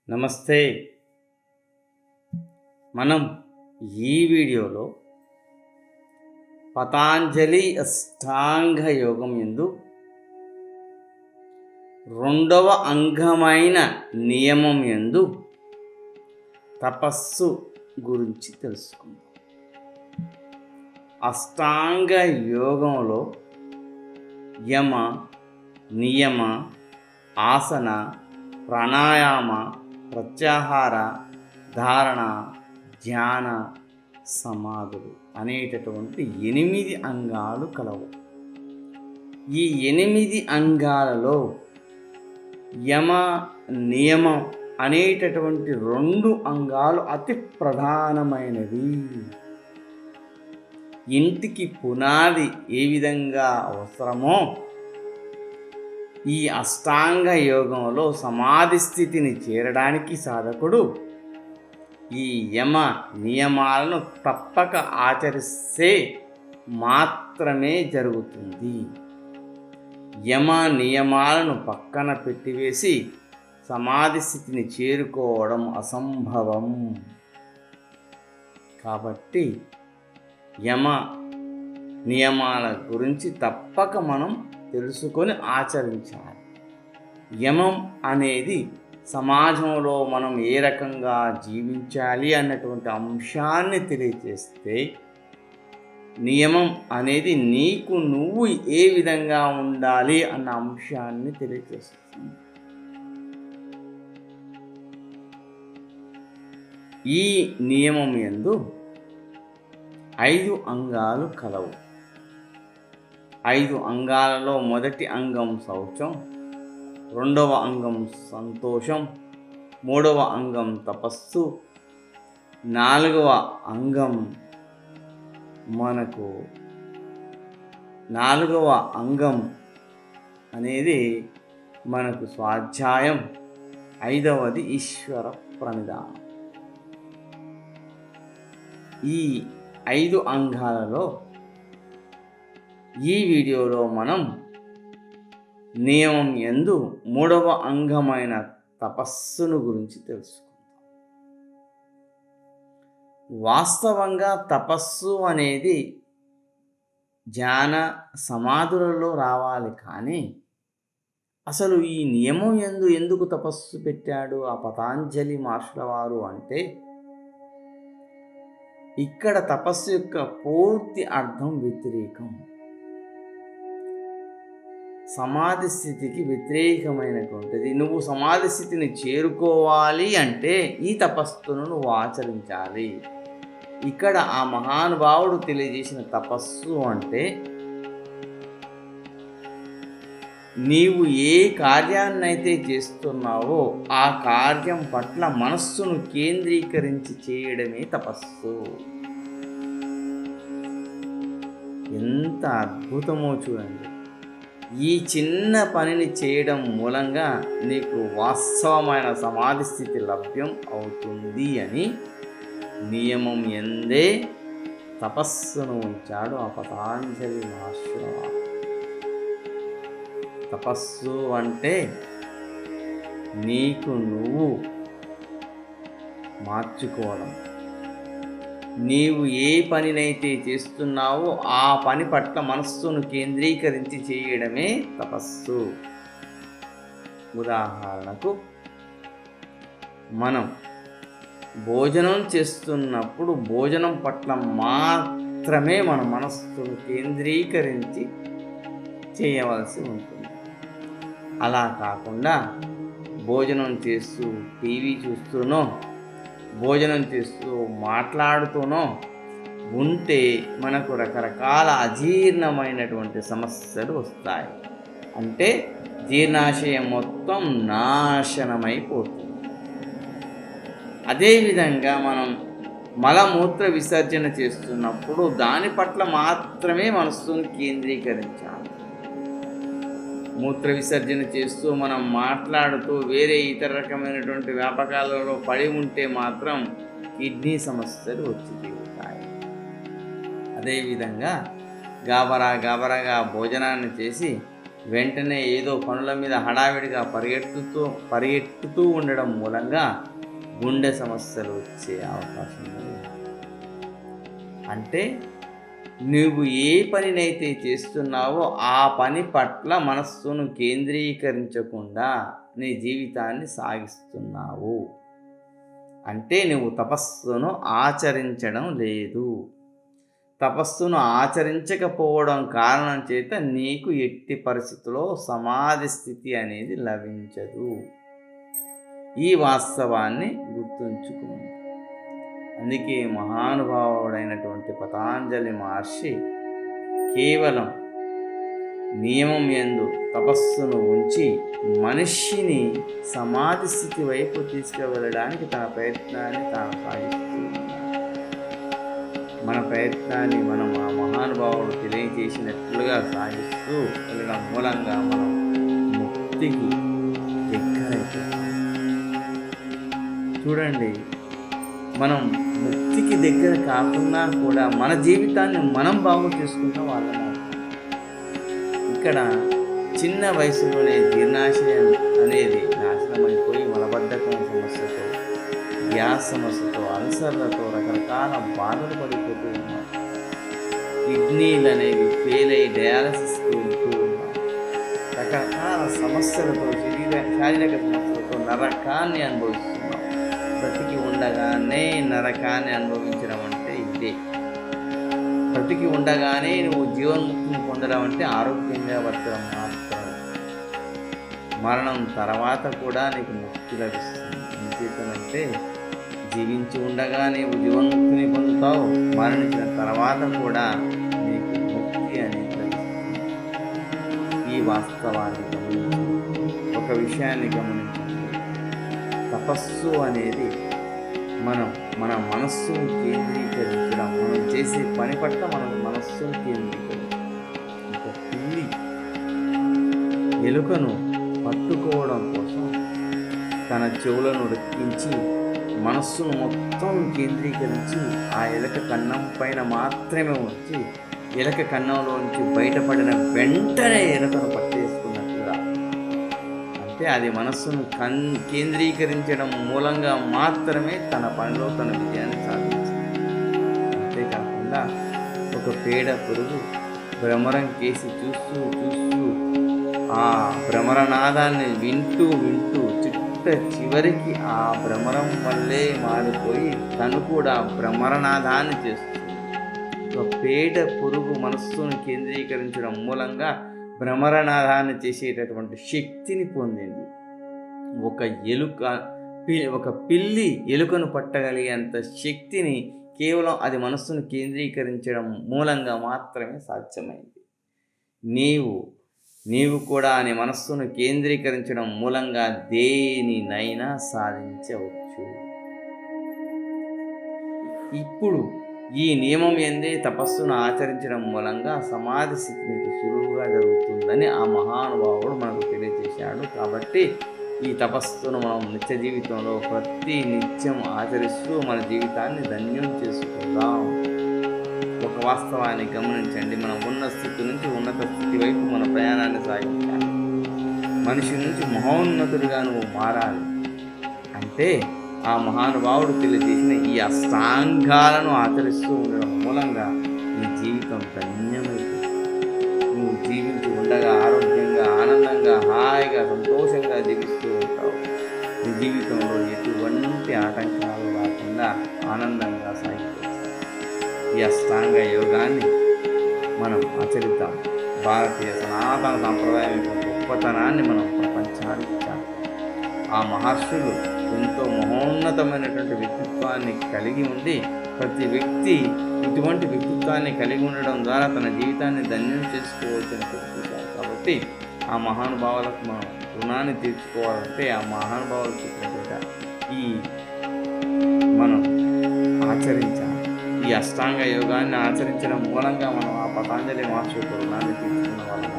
నమస్తే. మనం ఈ వీడియోలో పతాంజలి అష్టాంగ యోగం యందు రెండవ అంగమైన నియమం యందు తపస్సు గురించి తెలుసుకుందాం. అష్టాంగ యోగంలో యమ, నియమ, ఆసన, ప్రాణాయామ, ప్రత్యాహార, ధారణ, ధ్యాన, సమాధులు అనేటటువంటి 8 అంగాలు కలవు. ఈ 8 అంగాలలో యమ, నియమం అనేటటువంటి 2 అంగాలు అతి ప్రధానమైనవి. ఇంటికి పునాది ఏ విధంగా అవసరమో ఈ అష్టాంగ యోగంలో సమాధి స్థితిని చేరడానికి సాధకుడు ఈ యమ నియమాలను తప్పక ఆచరిస్తే మాత్రమే జరుగుతుంది. యమ నియమాలను పక్కన పెట్టివేసి సమాధి స్థితిని చేరుకోవడం అసంభవం. కాబట్టి యమ నియమాల గురించి తప్పక మనం తెలుసుకొని ఆచరించాలి. యమం అనేది సమాజంలో మనం ఏ రకంగా జీవించాలి అన్నటువంటి అంశాన్ని తెలియజేస్తే, నియమం అనేది నీకు నువ్వు ఏ విధంగా ఉండాలి అన్న అంశాన్ని తెలియజేస్తుంది. ఈ నియమం యందు 5 అంగాలు కలవు. 5 అంగాలలో మొదటి అంగం శౌచం, రెండవ అంగం సంతోషం, మూడవ అంగం తపస్సు, నాలుగవ అంగం అనేది మనకు స్వాధ్యాయం, 5వది ఈశ్వర ప్రణిధానం. ఈ 5 అంగాలలో ఈ వీడియోలో మనం నియమం యందు 3వ అంగమైన తపస్సును గురించి తెలుసుకుందాం. వాస్తవంగా తపస్సు అనేది ధ్యాన సమాధులలో రావాలి. కానీ అసలు ఈ నియమం యందు ఎందుకు తపస్సు పెట్టాడు ఆ పతాంజలి మహర్షుల వారు అంటే, ఇక్కడ తపస్సు యొక్క పూర్తి అర్థం వ్యతిరేకం. సమాధి స్థితికి వ్యతిరేకమైనటువంటిది. నువ్వు సమాధి స్థితిని చేరుకోవాలి అంటే ఈ తపస్సును నువ్వు ఆచరించాలి. ఇక్కడ ఆ మహానుభావుడు తెలియజేసిన తపస్సు అంటే, నీవు ఏ కార్యాన్నైతే చేస్తున్నావో ఆ కార్యం పట్ల మనస్సును కేంద్రీకరించి చేయడమే తపస్సు. ఎంత అద్భుతమో చూడండి. ఈ చిన్న పనిని చేయడం మూలంగా నీకు వాస్తవమైన సమాధి స్థితి లభ్యం అవుతుంది అని నియమం యందే తపస్సును ఉంచాడు ఆ పతాంజలి మహర్షుల వారు. తపస్సు అంటే నీకు నువ్వు మార్చుకోవడం. నీవు ఏ పనినైతే చేస్తున్నావో ఆ పని పట్ల మనస్సును కేంద్రీకరించి చేయడమే తపస్సు. ఉదాహరణకు, మనం భోజనం చేస్తున్నప్పుడు భోజనం పట్ల మాత్రమే మన మనస్సును కేంద్రీకరించి చేయవలసి ఉంటుంది. అలా కాకుండా భోజనం చేస్తూ టీవీ చూస్తూనో, భోజనం చేస్తూ మాట్లాడుతూనో ఉంటే మనకు రకరకాల అజీర్ణమైనటువంటి సమస్యలు వస్తాయి. అంటే జీర్ణాశయం మొత్తం నాశనమైపోతుంది. అదేవిధంగా మనం మలమూత్ర విసర్జన చేస్తున్నప్పుడు దాని పట్ల మాత్రమే మనస్సును కేంద్రీకరించాలి. మూత్ర విసర్జన చేస్తూ మనం మాట్లాడుతూ వేరే ఇతర రకమైనటువంటి వ్యాపకాలలో పడి ఉంటే మాత్రం కిడ్నీ సమస్యలు వచ్చి తీరుతాయి. అదేవిధంగా గాబరాగా భోజనాన్ని చేసి వెంటనే ఏదో పనుల మీద హడావిడిగా పరిగెట్టుతూ ఉండడం మూలంగా గుండె సమస్యలు వచ్చే అవకాశం ఉంది. అంటే నువ్వు ఏ పనినైతే చేస్తున్నావో ఆ పని పట్ల మనస్సును కేంద్రీకరించకుండా నీ జీవితాన్ని సాగిస్తున్నావు. అంటే నువ్వు తపస్సును ఆచరించడం లేదు. తపస్సును ఆచరించకపోవడం కారణం చేత నీకు ఎట్టి పరిస్థితుల్లో సమాధి స్థితి అనేది లభించదు. ఈ వాస్తవాన్ని గుర్తుంచుకోండి. అందుకే మహానుభావుడైనటువంటి పతాంజలి మహర్షి కేవలం నియమం యందు తపస్సును ఉంచి మనిషిని సమాధి స్థితి వైపు తీసుకువెళ్ళడానికి తన ప్రయత్నాన్ని తాను సాగిస్తూ ఉన్నాడు. మన ప్రయత్నాన్ని మనం ఆ మహానుభావుడు తెలియజేసినట్లుగా సాగిస్తూ వెళ్ళడం మూలంగా మనం ముక్తికి దగ్గరైపోతాం. చూడండి, మనం ముక్తికి దగ్గర కాకుండా కూడా మన జీవితాన్ని మనం బాగు చేసుకున్న వాళ్ళం. ఇక్కడ చిన్న వయసులోనే జీర్ణాశయం అనేది నాశనమైపోయి మలబద్ధకం సమస్యతో, గ్యాస్ సమస్యతో, అల్సర్లతో రకరకాల బాధలు పడిపోతూ ఉన్నాం. కిడ్నీలు అనేవి ఫెయిల్ అయ్యి డయాలసిస్కి వెళ్తూ ఉన్నాం. రకరకాల సమస్యలతో, శారీరక సమస్యలతో నరకాన్ని అనుభవిస్తున్నాం. బ్రతికి ఉండగానే నరకాన్ని అనుభవించడం అంటే ఇదే. బ్రతికి ఉండగానే నువ్వు జీవన్ముక్తిని పొందడం అంటే ఆరోగ్యంగా బతకడం మాత్రం. మరణం తర్వాత కూడా నీకు ముక్తి లభిస్తుంది. ఎందుచేతనంటే జీవించి ఉండగా నీవు జీవన్ముక్తిని పొందుతావు, మరణించిన తర్వాత కూడా నీకు ముక్తి అనేది లభిస్తుంది. ఈ వాస్తవాన్ని గమనించండి. ఒక విషయాన్ని గమనించండి. తపస్సు అనేది మన మనస్సును కేంద్రీకరించడం, మనం చేసే పని పట్ల మనం మనస్సును కేంద్రీకరించడం. ఒక పిల్లి ఎలుకను పట్టుకోవడం కోసం తన చెవులను రెక్కించి మనస్సును మొత్తం కేంద్రీకరించి ఆ ఎలుక కన్నం పైన మాత్రమే ఉంచి ఎలుక కన్నంలోంచి బయటపడిన వెంటనే ఎలుకను పట్టేసుకున్నట్లుగా, అంటే అది మనస్సును కేంద్రీకరించడం మూలంగా మాత్రమే తన పనిలో తన విజయాన్ని సాధించింది. అంతేకాకుండా ఒక పేడ పురుగు భ్రమరం కేసి చూస్తూ ఆ భ్రమరనాదాన్ని వింటూ చివరికి ఆ భ్రమరం వల్లే మారిపోయి తను కూడా భ్రమరనాదాన్ని చేస్తుంది. ఒక పేడ పురుగు మనస్సును కేంద్రీకరించడం మూలంగా భ్రమరనాదాన్ని చేసేటటువంటి శక్తిని పొందింది. ఒక పిల్లి ఎలుకను పట్టగలిగేంత శక్తిని కేవలం అది మనస్సును కేంద్రీకరించడం మూలంగా మాత్రమే సాధ్యమైంది. నీవు కూడా నీ మనస్సును కేంద్రీకరించడం మూలంగా దేనినైనా సాధించవచ్చు. ఇప్పుడు ఈ నియమం యందే తపస్సును ఆచరించడం మూలంగా సమాధి స్థితి నీకు సులువుగా జరుగుతుందని ఆ మహానుభావుడు మనకు తెలియజేశాడు. కాబట్టి ఈ తపస్సును మనం నిత్య జీవితంలో ప్రతి నిత్యం ఆచరిస్తూ మన జీవితాన్ని ధన్యం చేసుకుందాం. ఒక వాస్తవాన్ని గమనించండి. మనం ఉన్న స్థితి నుంచి ఉన్నత స్థితి వైపు మన ప్రయాణాన్ని సాగించాలి. మనిషి నుంచి మహోన్నతుడిగా నువ్వు మారాలి అంటే ఆ మహానుభావుడు తెలియజేసిన ఈ అష్టాంగాలను ఆచరిస్తూ ఉండడం మూలంగా నీ జీవితం ధన్యమైపోతుంది. నువ్వు జీవించి ఉండగా ఆరోగ్యంగా, ఆనందంగా, హాయిగా, సంతోషంగా జీవిస్తూ ఉంటావు. నీ జీవితంలో ఎటువంటి ఆటంకాలు రాకుండా ఆనందంగా సాగిపోతావు. ఈ అష్టాంగ యోగాన్ని మనం ఆచరిద్దాం. భారతీయ సనాతన సాంప్రదాయం యొక్క గొప్పతనాన్ని మనం ప్రపంచానికి చాటాలి. ఆ మహర్షులు ఎంతో మహోన్నతమైనటువంటి వ్యక్తిత్వాన్ని కలిగి ఉండి ప్రతి వ్యక్తి ఇటువంటి వ్యక్తిత్వాన్ని కలిగి ఉండడం ద్వారా తన జీవితాన్ని ధన్యం చేసుకోవచ్చని చెప్తున్నారు. కాబట్టి ఆ మహానుభావులకు మనం రుణాన్ని తీర్చుకోవాలంటే ఆ మహానుభావులు చెప్పినట్టుగా మనం ఆచరించాలి. ఈ అష్టాంగ యోగాన్ని ఆచరించడం మూలంగా మనం ఆ పతాంజలి మహర్షి రుణాన్ని తీర్చుకున్న వాళ్ళం.